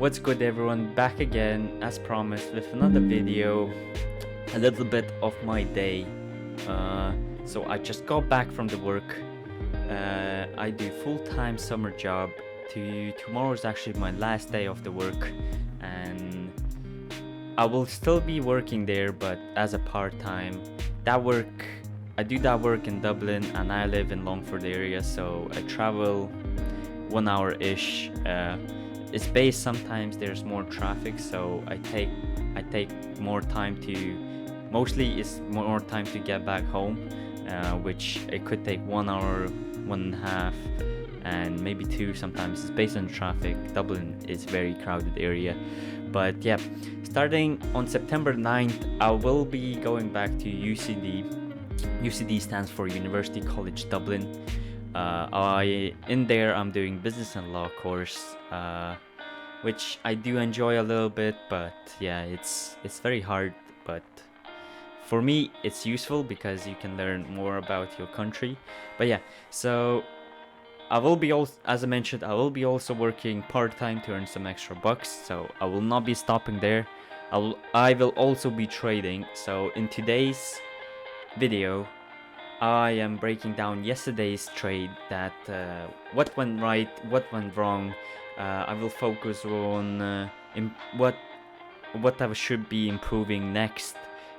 What's good, everyone? Back again as promised with another video, a little bit of my day. So I just got back from the work. I do full-time summer job. Tomorrow is actually my last day of the work, and I will still be working there, but as a part-time. I do that work in Dublin, and I live in Longford area, so I travel 1 hour ish. It's based, sometimes there's more traffic, so I take more time to, mostly it's more time to get back home, which it could take 1 hour, 1.5, and maybe 2 sometimes. It's based on traffic. Dublin is very crowded area. But yeah, starting on September 9th, I will be going back to UCD. UCD stands for University College Dublin. In there I'm doing business and law course, which I do enjoy a little bit, but yeah, it's very hard, but for me it's useful because you can learn more about your country. But yeah, so I will be also, as I mentioned, I will be also working part-time to earn some extra bucks, so I will not be stopping there. I will also be trading. So in today's video I am breaking down yesterday's trade, that what went right, what went wrong. I will focus on what I should be improving next,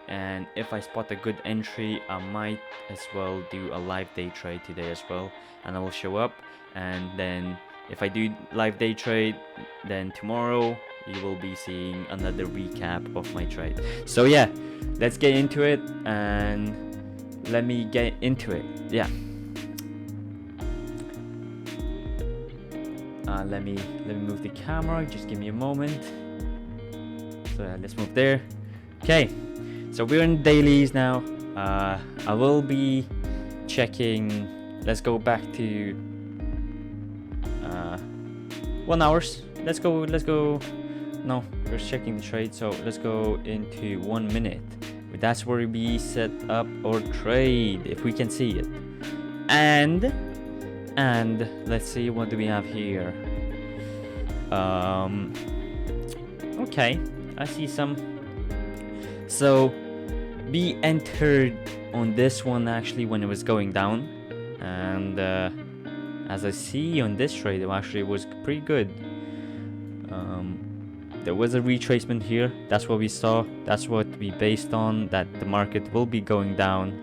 and if I spot a good entry, I might as well do a live day trade today as well, and I will show up. And then if I do live day trade, then tomorrow you will be seeing another recap of my trade. So yeah, let's get into it, and let me get into it. Yeah. Let me move the camera. Just give me a moment. So yeah, let's move there. Okay. So we're in dailies now. I will be checking. Let's go back to 1 hours. Let's go. No, we're checking the trade. So let's go into 1 minute. That's where we set up our trade, if we can see it. And let's see, what do we have here? Okay, I see some. So we entered on this one actually when it was going down, and as I see on this trade, it actually was pretty good. There was a retracement here. That's what we saw. That's what we based on, that the market will be going down,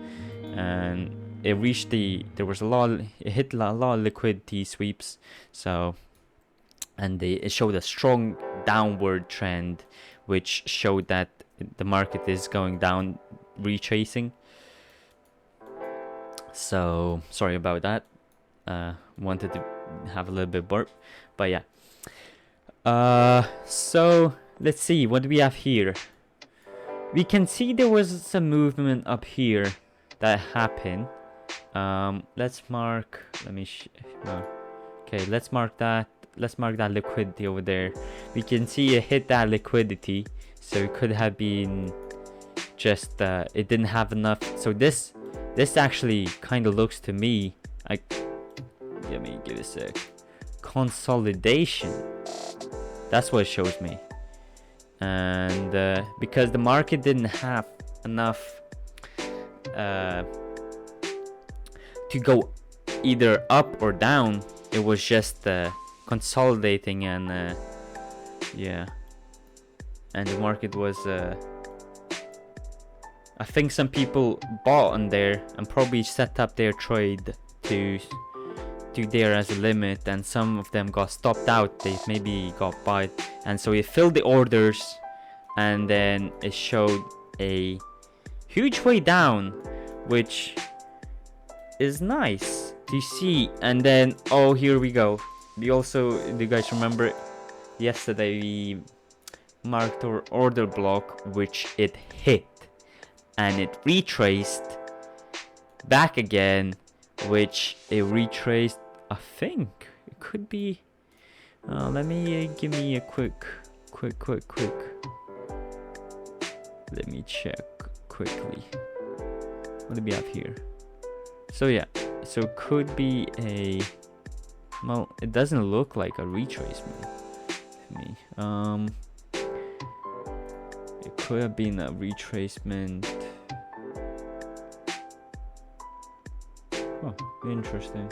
and it reached it hit a lot of liquidity sweeps. So, and it showed a strong downward trend, which showed that the market is going down, retracing. So sorry about that. Wanted to have a little bit burp, but yeah. So let's see what we have here. We can see there was some movement up here that happened. Let's mark. Okay, let's mark that. Let's mark that liquidity over there. We can see it hit that liquidity, so it could have been just it didn't have enough. So this actually kind of looks to me like, let me give it a sec, consolidation. That's what it shows me. And because the market didn't have enough to go either up or down, it was just consolidating, and yeah, and the market was I think some people bought on there and probably set up their trade to there as a limit, and some of them got stopped out. They maybe got bought, and so it filled the orders, and then it showed a huge way down, which is nice to see. And then, oh, here we go. We also, do you guys remember yesterday we marked our order block, which it hit, and it retraced back again, which it retraced. I think it could be. Let me give me a quick. Let me check quickly. What do we have here? So yeah, so could be a. Well, it doesn't look like a retracement to me. It could have been a retracement. Oh, interesting.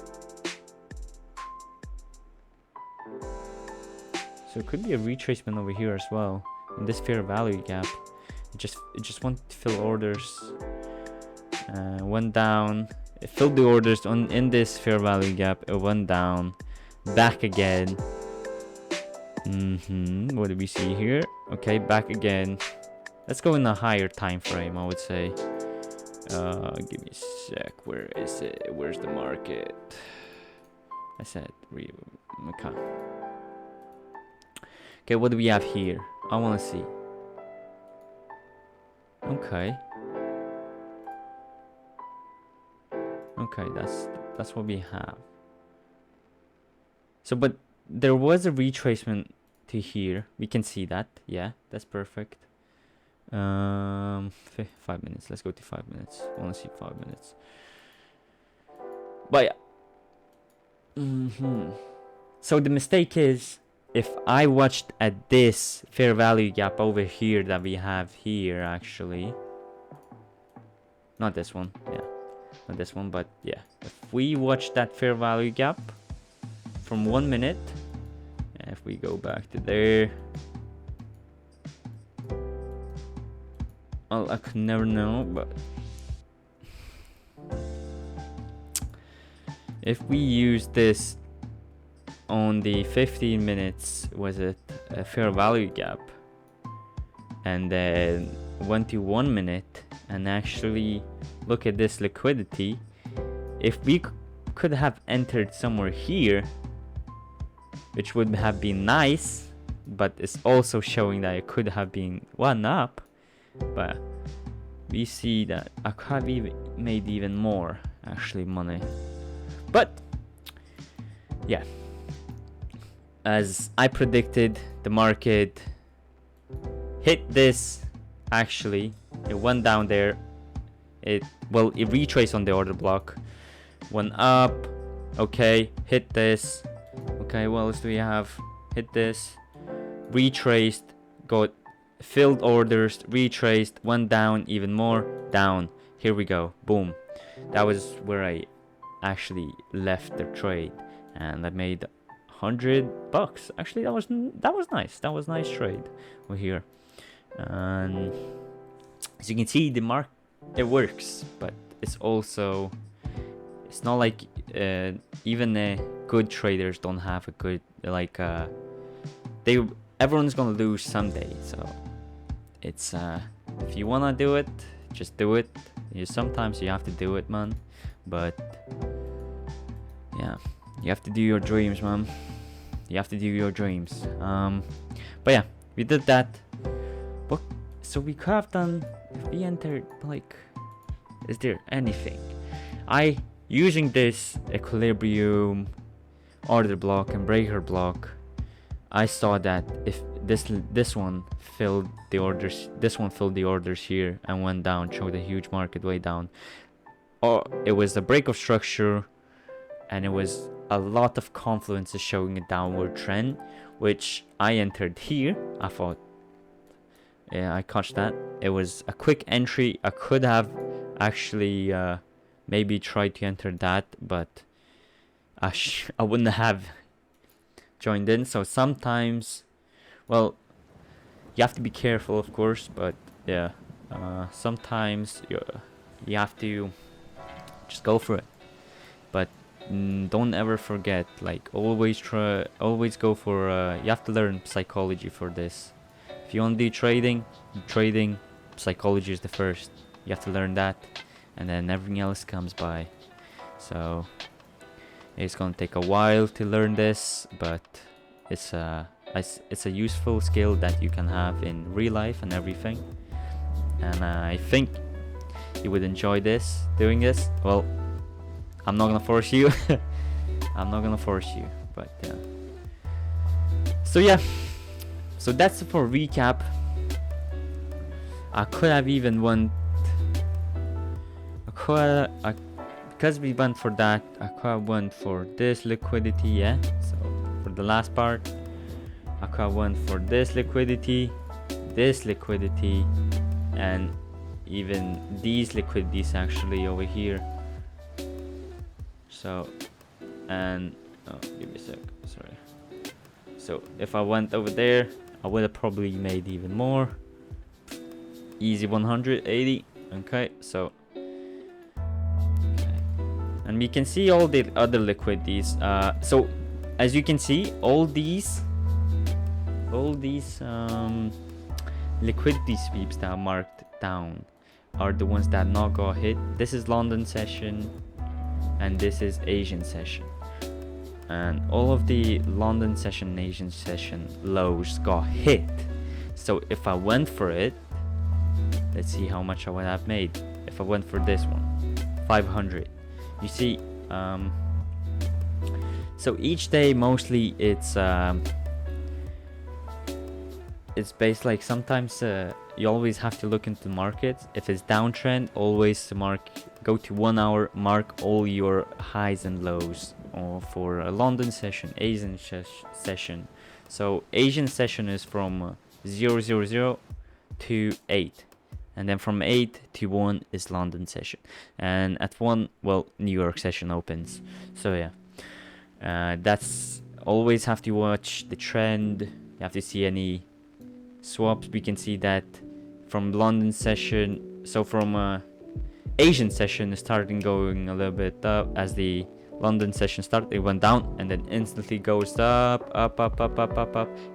So it could be a retracement over here as well. In this fair value gap, it just wanted to fill orders. Went down. It filled the orders in this fair value gap. It went down, back again. What do we see here? Okay, back again. Let's go in a higher time frame, I would say. Give me a sec. Where is it? Where's the market? I said okay. Okay, what do we have here? I want to see. Okay. Okay, that's what we have. So, but there was a retracement to here. We can see that. Yeah, that's perfect. 5 minutes. Let's go to 5 minutes. I want to see 5 minutes. But yeah. So the mistake is, if I watched at this fair value gap over here that we have here, actually, not this one, yeah, not this one, but yeah, if we watch that fair value gap from 1 minute, if we go back to there, well, I could never know, but if we use this on the 15 minutes, was it a fair value gap, and then went to 1 minute and actually look at this liquidity, if we could have entered somewhere here, which would have been nice, but it's also showing that it could have been one up, but we see that I could have even made even more actually money. But yeah, as I predicted, the market hit this. Actually, it went down there. It retraced on the order block, went up. Okay, hit this. Okay, what else do we have? Hit this, retraced, got filled orders, retraced, went down even more, down. Here we go, boom. That was where I actually left the trade, and I made $100. Actually, that was nice. That was nice trade over here. And as you can see, the market, it works, but it's not like even good traders don't have a good, like everyone's gonna lose someday. So it's if you wanna do it, just do it. Sometimes you have to do it, man, but yeah, you have to do your dreams, man. You have to do your dreams. But yeah, we did that. But so we could have done, if we entered, like, is there anything? Using this equilibrium, order block and breaker block, I saw that if this one filled the orders, here and went down, showed a huge market way down, or it was a break of structure and it was a lot of confluences showing a downward trend, which I entered here. I thought, yeah, I caught that. It was a quick entry. I could have actually maybe tried to enter that, but I wouldn't have joined in. So sometimes, well, you have to be careful, of course, but yeah, sometimes you have to just go for it. But don't ever forget, like, always go for you have to learn psychology for this. If you want to do trading, psychology is the first. You have to learn that, and then everything else comes by. So it's gonna take a while to learn this, but it's a useful skill that you can have in real life and everything. And I think you would enjoy doing this. Well, I'm not gonna force you. But yeah. So yeah, so that's for recap. I could have even won. Because we went for that, I could have went for this liquidity, yeah. So for the last part, I went for this liquidity, and even these liquidities actually over here. So, and oh, give me a sec, sorry. So if I went over there, I would have probably made even more. Easy 180. Okay, so and we can see all the other liquidities. So as you can see, all these liquidity sweeps that are marked down are the ones that not got hit. This is London session, and this is Asian session, and all of the London session and Asian session lows got hit. So if I went for it, let's see how much I would have made. If I went for this one, 500. You see, so each day mostly it's based, like, sometimes you always have to look into the markets. If it's downtrend, always go to 1 hour, mark all your highs and lows. Or for a London session, Asian session. So Asian session is from 000 to 8. And then from 8 to 1 is London session. And at 1, well, New York session opens. So yeah, that's always have to watch the trend. You have to see any swaps. We can see that from London session. So from Asian session is starting going a little bit up. As the London session started, it went down and then instantly goes up,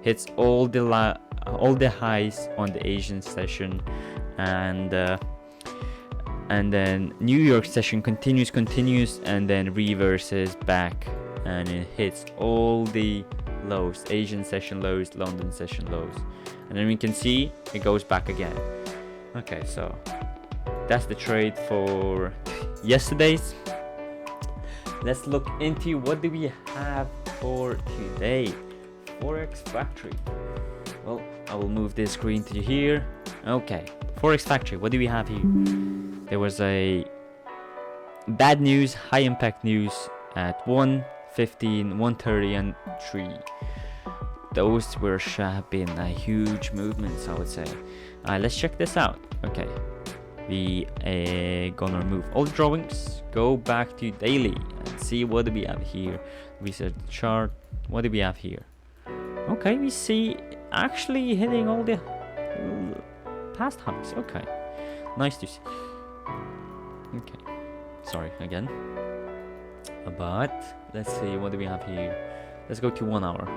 hits all the highs on the Asian session. And then New York session continues, and then reverses back, and it hits all the lows, Asian session lows, London session lows, and then we can see it goes back again. Okay, so that's the trade for yesterday's. Let's look into what do we have for today. Forex Factory. Well, I will move this screen to here. Okay, Forex Factory, what do we have here? There was a bad news, high impact news at 1:15, 1:30, and 3. Those have been a huge movements, I would say. Let's check this out. Okay, we gonna remove all drawings, go back to daily, and see what do we have here. Reset the chart. What do we have here? Okay, we see actually hitting all the past highs. Okay, nice to see. Okay, sorry again, but let's see what do we have here. Let's go to 1 hour.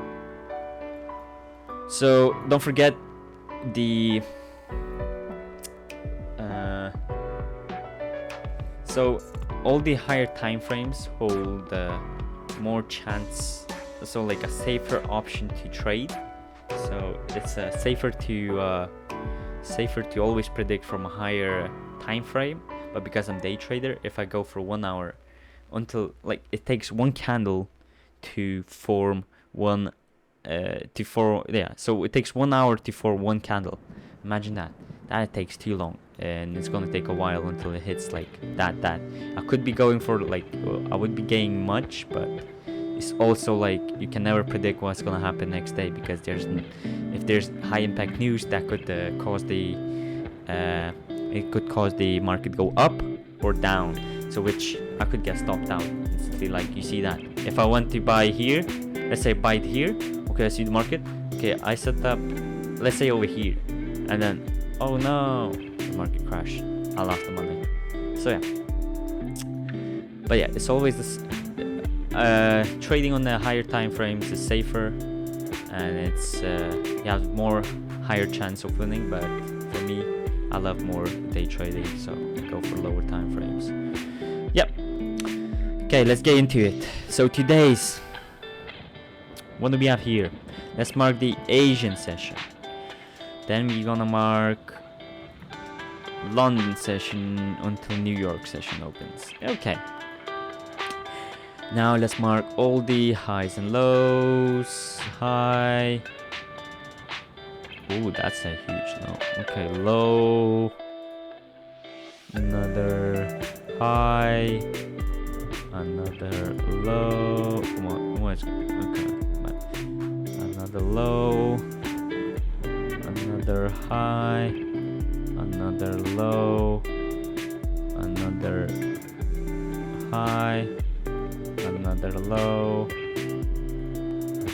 So don't forget the so all the higher time frames hold more chance, so like a safer option to trade. So it's safer to always predict from a higher time frame. But because I'm day trader, if I go for 1 hour, until like it takes one candle to form one so it takes 1 hour to form one candle. Imagine that takes too long, and it's gonna take a while until it hits like that. I could be going for I would be gaining much, but it's also like you can never predict what's gonna happen next day, because if there's high impact news that could cause the market go up or down, so which I could get stopped down instantly. Like you see that if I want to buy here, let's say buy it here, okay, I see the market, okay, I set up, let's say over here, and then oh no, the market crashed, I lost the money. So yeah, but yeah, it's always this trading on the higher time frames is safer, and it's you have more higher chance of winning. But for me, I love more day trading, so I go for lower time frames. Yep. Okay, let's get into it. So today's, what do we have here? Let's mark the Asian session. Then we're gonna mark London session until New York session opens. Okay. Now let's mark all the highs and lows. High. Ooh, that's a huge low. Okay, low. Another high. Another low. Come on, okay. another low, another high, another low, another high, another low,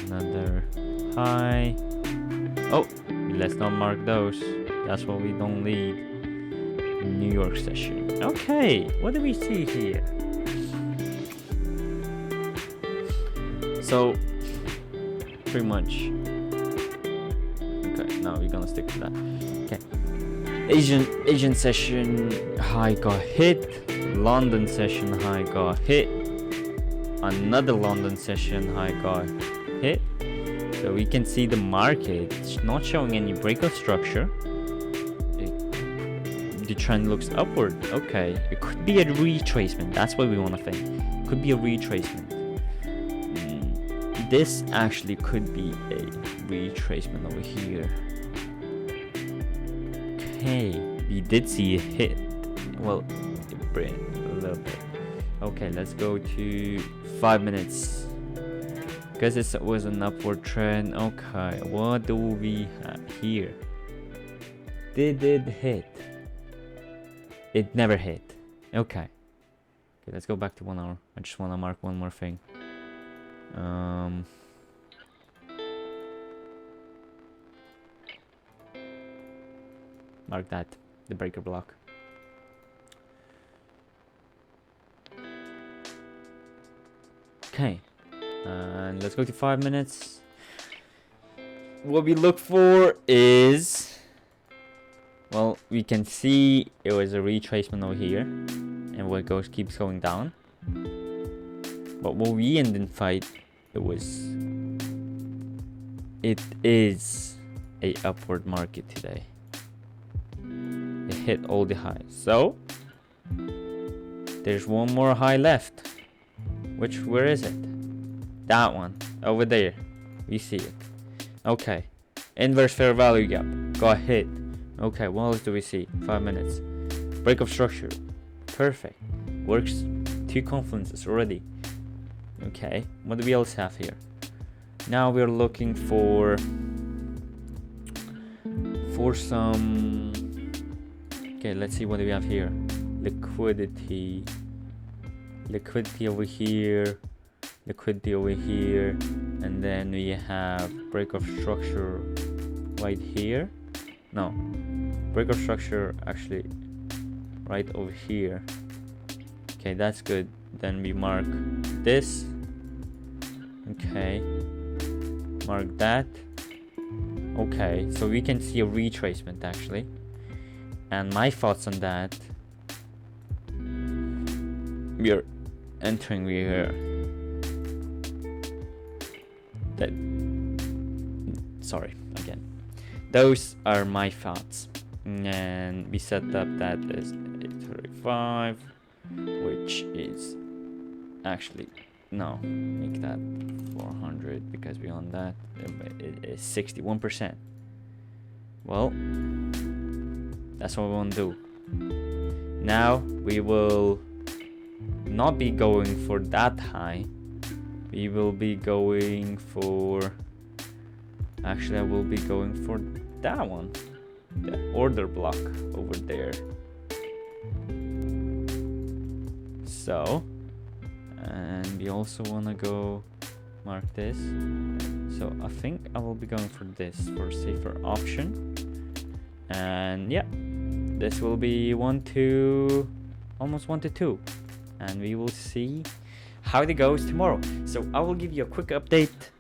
another high. Oh, let's not mark those. That's what we don't need. New York session. Okay, what do we see here? So, pretty much. Okay, now we're gonna stick to that. Okay. Asian session high got hit. London session high got hit. Another London session high got hit. So we can see the market not showing any breakout structure. The trend looks upward. Okay, it could be a retracement. That's what we want to think. It could be a retracement. This actually could be a retracement over here. Okay, we did see a hit. Well, a little bit. Okay, let's go to 5 minutes. Because this was an upward trend. Okay, what do we have here? Did it hit? It never hit. Okay. Okay, let's go back to 1 hour. I just want to mark one more thing. Mark that, the breaker block. Okay, and let's go to 5 minutes. What we look for is, well, we can see it was a retracement over here, and what keeps going down. But what we identified, it is a upward market today. It hit all the highs. So there's one more high left. Where is it? That one over there. We see it. Okay. Inverse fair value gap got hit. Okay, what else do we see? 5 minutes. Break of structure. Perfect. Works 2 confluences already. Okay, what do we else have here? Now we're looking for some. Okay, let's see what do we have here. Liquidity over here, liquidity over here, and then we have break of structure right here. No, break of structure actually right over here. Okay, that's good. Then we mark this. Okay, mark that. Okay, so we can see a retracement actually. And my thoughts on that, we are entering here. Sorry, again. Those are my thoughts. And we set up that as 835, which is actually, no, make that 400 because beyond that it is 61%. Well, that's what we want to do. Now we will not be going for that high. We will be going for, actually I will be going for that one, the order block over there. So, and we also want to go mark this. So I think I will be going for this for a safer option. And yeah, this will be almost 1 to 2, and we will see how it goes tomorrow. So I will give you a quick update.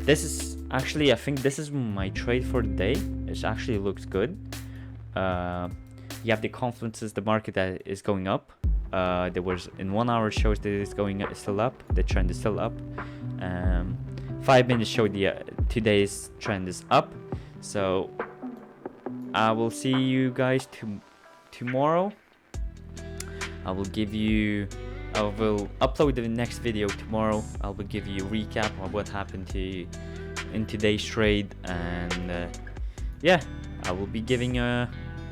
This is actually, I think this is my trade for the day. It actually looks good. You have the confluences, the market that is going up. There was in 1 hour shows that it's going still up. The trend is still up. 5 minutes showed the today's trend is up. So I will see you guys tomorrow. I will upload the next video tomorrow. I will give you a recap of what happened in today's trade, and yeah, I will be giving a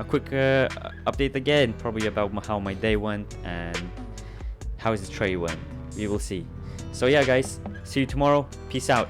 quick update again, probably about how my day went and how the trade went. We will see. So yeah, guys, see you tomorrow. Peace out.